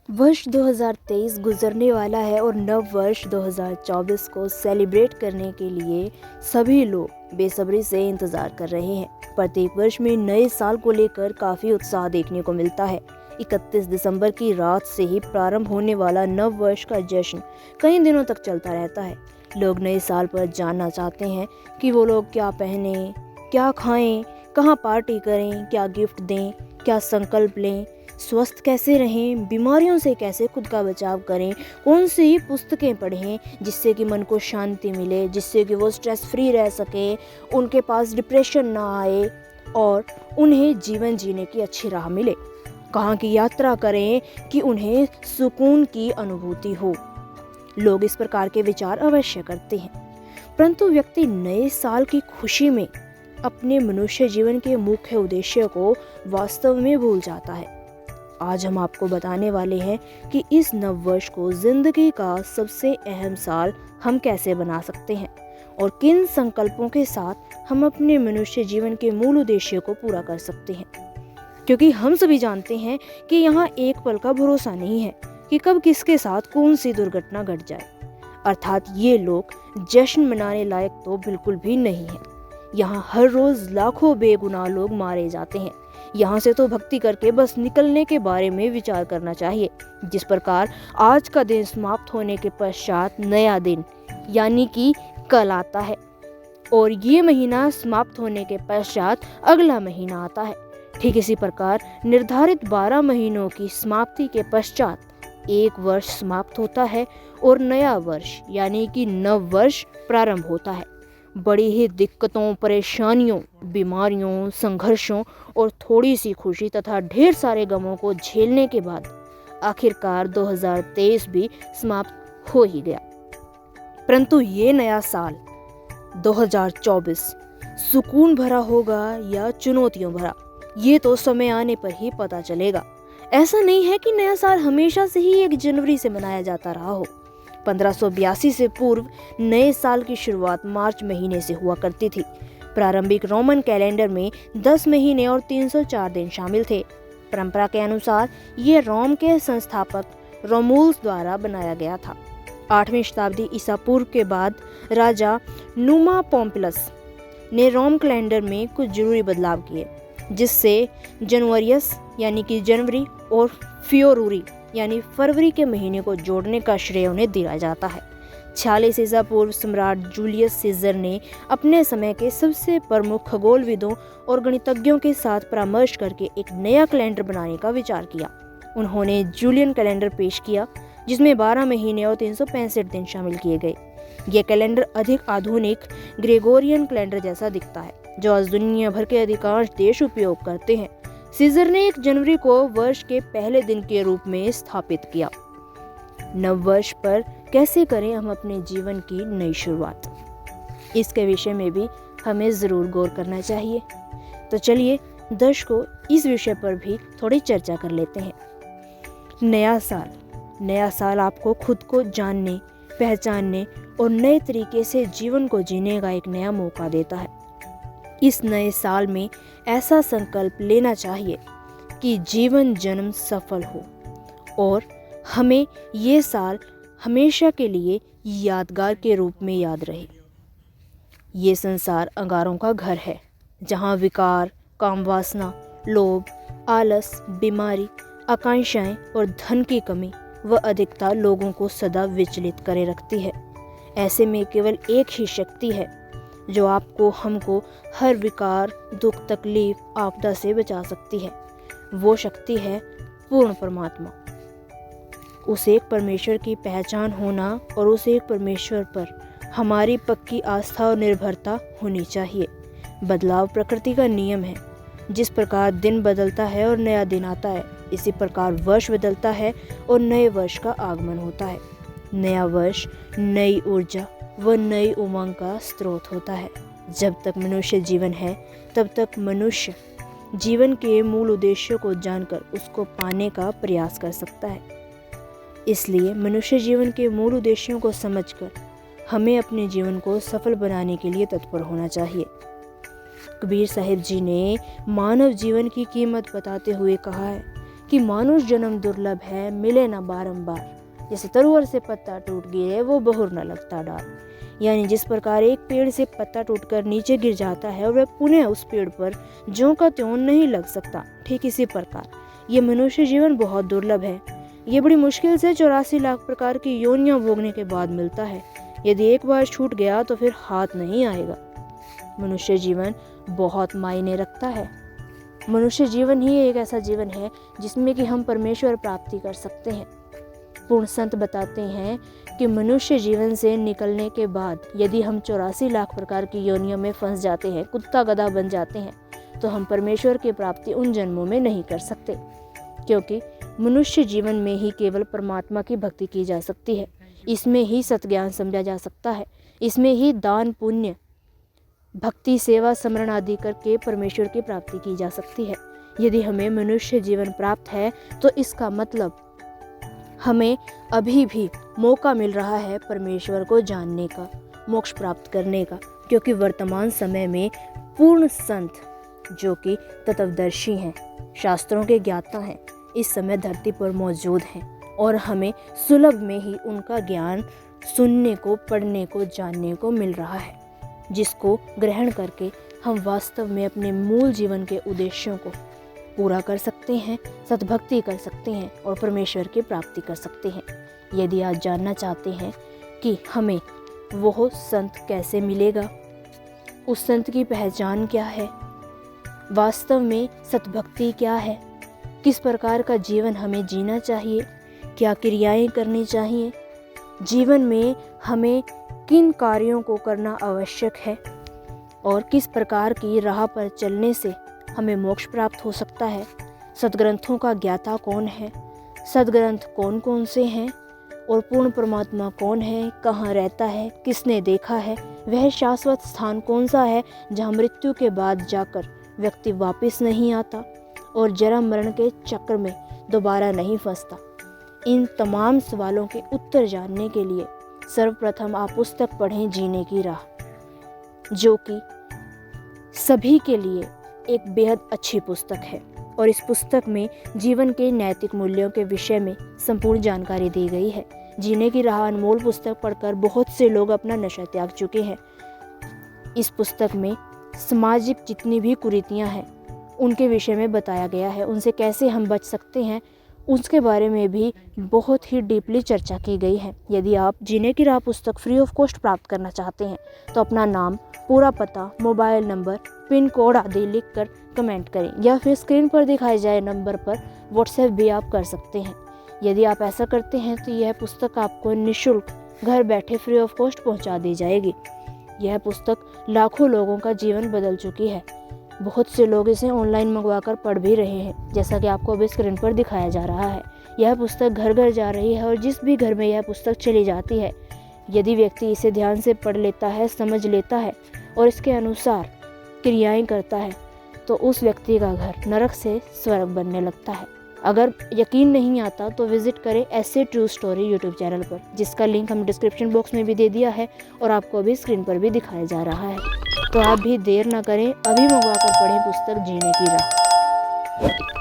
वर्ष 2023 गुजरने वाला है और नव वर्ष 2024 को सेलिब्रेट करने के लिए सभी लोग बेसब्री से इंतज़ार कर रहे हैं। प्रत्येक वर्ष में नए साल को लेकर काफ़ी उत्साह देखने को मिलता है। 31 दिसंबर की रात से ही प्रारंभ होने वाला नव वर्ष का जश्न कई दिनों तक चलता रहता है। लोग नए साल पर जानना चाहते हैं कि वो लोग क्या पहने, क्या खाएं, कहाँ पार्टी करें, क्या गिफ्ट दें, क्या संकल्प लें, स्वस्थ कैसे रहें, बीमारियों से कैसे खुद का बचाव करें, कौन सी पुस्तकें पढ़ें जिससे कि मन को शांति मिले, जिससे कि वो स्ट्रेस फ्री रह सकें, उनके पास डिप्रेशन ना आए और उन्हें जीवन जीने की अच्छी राह मिले। कहाँ की यात्रा करें कि उन्हें सुकून की अनुभूति हो। लोग इस प्रकार के विचार अवश्य करते हैं, परंतु व्यक्ति नए साल की खुशी में अपने मनुष्य जीवन के मुख्य उद्देश्य को वास्तव में भूल जाता है। आज हम आपको बताने वाले हैं कि इस नव वर्ष को जिंदगी का सबसे अहम साल हम कैसे बना सकते हैं और किन संकल्पों के साथ हम अपने मनुष्य जीवन के मूल उद्देश्य को पूरा कर सकते हैं। क्योंकि हम सभी जानते हैं कि यहाँ एक पल का भरोसा नहीं है कि कब किसके साथ कौन सी दुर्घटना घट जाए। अर्थात ये लोग जश्न मनाने लायक तो बिल्कुल भी नहीं है। यहाँ हर रोज लाखों बेगुनाह लोग मारे जाते हैं। यहाँ से तो भक्ति करके बस निकलने के बारे में विचार करना चाहिए। जिस प्रकार आज का दिन समाप्त होने के पश्चात नया दिन यानी कि कल आता है और ये महीना समाप्त होने के पश्चात अगला महीना आता है, ठीक इसी प्रकार निर्धारित 12 महीनों की समाप्ति के पश्चात एक वर्ष समाप्त होता है और नया वर्ष यानी कि नव वर्ष प्रारंभ होता है। बड़ी ही दिक्कतों, परेशानियों, बीमारियों, संघर्षों और थोड़ी सी खुशी तथा ढेर सारे गमों को झेलने के बाद आखिरकार 2023 भी समाप्त हो ही गया। परंतु ये नया साल 2024 सुकून भरा होगा या चुनौतियों भरा, ये तो समय आने पर ही पता चलेगा। ऐसा नहीं है कि नया साल हमेशा से ही 1 जनवरी से मनाया जाता रहा हो। 1582 से पूर्व नए साल की शुरुआत मार्च महीने से हुआ करती थी। प्रारंभिक रोमन कैलेंडर में 10 महीने और 304 दिन शामिल थे। परंपरा के अनुसार ये रोम के संस्थापक रोमुलस द्वारा बनाया गया था। 8वीं शताब्दी ईसा पूर्व के बाद राजा नुमा पोम्पिलस ने रोम कैलेंडर में कुछ जरूरी बदलाव किए, जिससे जनवरियस यानी कि जनवरी और फ्योरूरी यानी फरवरी के महीने को जोड़ने का श्रेय उन्हें दिया जाता है। 46 ईसा पूर्व सम्राट जूलियस सीजर ने अपने समय के सबसे प्रमुख खगोलविदों और गणितज्ञों के साथ परामर्श करके एक नया कैलेंडर बनाने का विचार किया। उन्होंने जूलियन कैलेंडर पेश किया, जिसमें 12 महीने और 365 दिन शामिल किए गए। यह कैलेंडर अधिक आधुनिक ग्रेगोरियन कैलेंडर जैसा दिखता है, जो आज दुनिया भर के अधिकांश देश उपयोग करते हैं। सीजर ने 1 जनवरी को वर्ष के पहले दिन के रूप में स्थापित किया। नव वर्ष पर कैसे करें हम अपने जीवन की नई शुरुआत, इसके विषय में भी हमें ज़रूर गौर करना चाहिए। तो चलिए दर्शकों, इस विषय पर भी थोड़ी चर्चा कर लेते हैं। नया साल आपको खुद को जानने, पहचानने और नए तरीके से जीवन को जीने का एक नया मौका देता है। इस नए साल में ऐसा संकल्प लेना चाहिए कि जीवन जन्म सफल हो और हमें ये साल हमेशा के लिए यादगार के रूप में याद रहे। ये संसार अंगारों का घर है, जहाँ विकार, काम वासना, लोभ, आलस, बीमारी, आकांक्षाएं और धन की कमी व अधिकता लोगों को सदा विचलित करे रखती है। ऐसे में केवल एक ही शक्ति है जो आपको, हमको हर विकार, दुख, तकलीफ, आपदा से बचा सकती है। वो शक्ति है पूर्ण परमात्मा। उस एक परमेश्वर की पहचान होना और उस एक परमेश्वर पर हमारी पक्की आस्था और निर्भरता होनी चाहिए। बदलाव प्रकृति का नियम है। जिस प्रकार दिन बदलता है और नया दिन आता है, इसी प्रकार वर्ष बदलता है और नए वर्ष का आगमन होता है। नया वर्ष नई ऊर्जा व नई उमंग का स्रोत होता है। जब तक मनुष्य जीवन है, तब तक मनुष्य जीवन के मूल उद्देश्य को जानकर उसको पाने का प्रयास कर सकता है। इसलिए मनुष्य जीवन के मूल उद्देश्यों को समझकर हमें अपने जीवन को सफल बनाने के लिए तत्पर होना चाहिए। कबीर साहिब जी ने मानव जीवन की कीमत बताते हुए कहा है कि मानुष जन्म दुर्लभ है, मिले न बारंबार। जैसे तरुवर से पत्ता टूट गिरे, वो बहुर न लगता डार। यानी जिस प्रकार एक पेड़ से पत्ता टूटकर नीचे गिर जाता है और वह पुनः उस पेड़ पर ज्यों का त्यों नहीं लग सकता, ठीक इसी प्रकार ये मनुष्य जीवन बहुत दुर्लभ है। ये बड़ी मुश्किल से 84 लाख प्रकार की योनियां भोगने के बाद मिलता है। यदि एक बार छूट गया तो फिर हाथ नहीं आएगा। मनुष्य जीवन बहुत मायने रखता है। मनुष्य जीवन ही एक ऐसा जीवन है जिसमें कि हम परमेश्वर प्राप्ति कर सकते हैं। पूर्ण संत बताते हैं कि मनुष्य जीवन से निकलने के बाद यदि हम 84 लाख प्रकार की योनियों में फंस जाते हैं, कुत्ता गधा बन जाते हैं, तो हम परमेश्वर की प्राप्ति उन जन्मों में नहीं कर सकते, क्योंकि मनुष्य जीवन में ही केवल परमात्मा की भक्ति की जा सकती है। इसमें ही सत्ज्ञान समझा जा सकता है। इसमें ही दान पुण्य भक्ति सेवा स्मरण आदि करके परमेश्वर की प्राप्ति की जा सकती है। यदि हमें मनुष्य जीवन प्राप्त है तो इसका मतलब हमें अभी भी मौका मिल रहा है परमेश्वर को जानने का, मोक्ष प्राप्त करने का, क्योंकि वर्तमान समय में पूर्ण संत जो कि तत्वदर्शी हैं, शास्त्रों के ज्ञाता हैं, इस समय धरती पर मौजूद हैं और हमें सुलभ में ही उनका ज्ञान सुनने को, पढ़ने को, जानने को मिल रहा है, जिसको ग्रहण करके हम वास्तव में अपने मूल जीवन के उद्देश्यों को पूरा कर सकते हैं, सद्भक्ति कर सकते हैं और परमेश्वर की प्राप्ति कर सकते हैं। यदि आप जानना चाहते हैं कि हमें वो संत कैसे मिलेगा, उस संत की पहचान क्या है, वास्तव में सद्भक्ति क्या है, किस प्रकार का जीवन हमें जीना चाहिए, क्या क्रियाएं करनी चाहिए, जीवन में हमें किन कार्यों को करना आवश्यक है और किस प्रकार की राह पर चलने से हमें मोक्ष प्राप्त हो सकता है, सद्ग्रंथों का ज्ञाता कौन है, सद्ग्रंथ कौन कौन से हैं और पूर्ण परमात्मा कौन है, कहाँ रहता है, किसने देखा है, वह शाश्वत स्थान कौन सा है जहाँ मृत्यु के बाद जाकर व्यक्ति वापस नहीं आता और जन्म मरण के चक्र में दोबारा नहीं फंसता। इन तमाम सवालों के उत्तर जानने के लिए सर्वप्रथम आप पुस्तक पढ़ें जीने की राह, जो कि सभी के लिए एक बेहद अच्छी पुस्तक है और इस पुस्तक में जीवन के नैतिक मूल्यों के विषय में संपूर्ण जानकारी दी गई है। जीने की राह अनमोल पुस्तक पढ़कर बहुत से लोग अपना नशा त्याग चुके हैं। इस पुस्तक में सामाजिक जितनी भी कुरीतियां हैं उनके विषय में बताया गया है, उनसे कैसे हम बच सकते हैं उसके बारे में भी बहुत ही डीपली चर्चा की गई है। यदि आप जीने की राह पुस्तक फ्री ऑफ कॉस्ट प्राप्त करना चाहते हैं तो अपना नाम, पूरा पता, मोबाइल नंबर, पिन कोड आदि लिखकर कमेंट करें या फिर स्क्रीन पर दिखाए जाए नंबर पर व्हाट्सएप भी आप कर सकते हैं। यदि आप ऐसा करते हैं तो यह पुस्तक आपको निःशुल्क घर बैठे फ्री ऑफ कॉस्ट पहुंचा दी जाएगी। यह पुस्तक लाखों लोगों का जीवन बदल चुकी है। बहुत से लोग इसे ऑनलाइन मंगवाकर पढ़ भी रहे हैं, जैसा कि आपको अभी स्क्रीन पर दिखाया जा रहा है। यह पुस्तक घर घर जा रही है और जिस भी घर में यह पुस्तक चली जाती है, यदि व्यक्ति इसे ध्यान से पढ़ लेता है, समझ लेता है और इसके अनुसार क्रियाएं करता है, तो उस व्यक्ति का घर नरक से स्वर्ग बनने लगता है। अगर यकीन नहीं आता तो विजिट करें ऐसे ट्रू स्टोरी यूट्यूब चैनल पर, जिसका लिंक हम डिस्क्रिप्शन बॉक्स में भी दे दिया है और आपको अभी स्क्रीन पर भी दिखाया जा रहा है। तो आप भी देर ना करें, अभी मंगवा कर पढ़ें पुस्तक जीने की राह।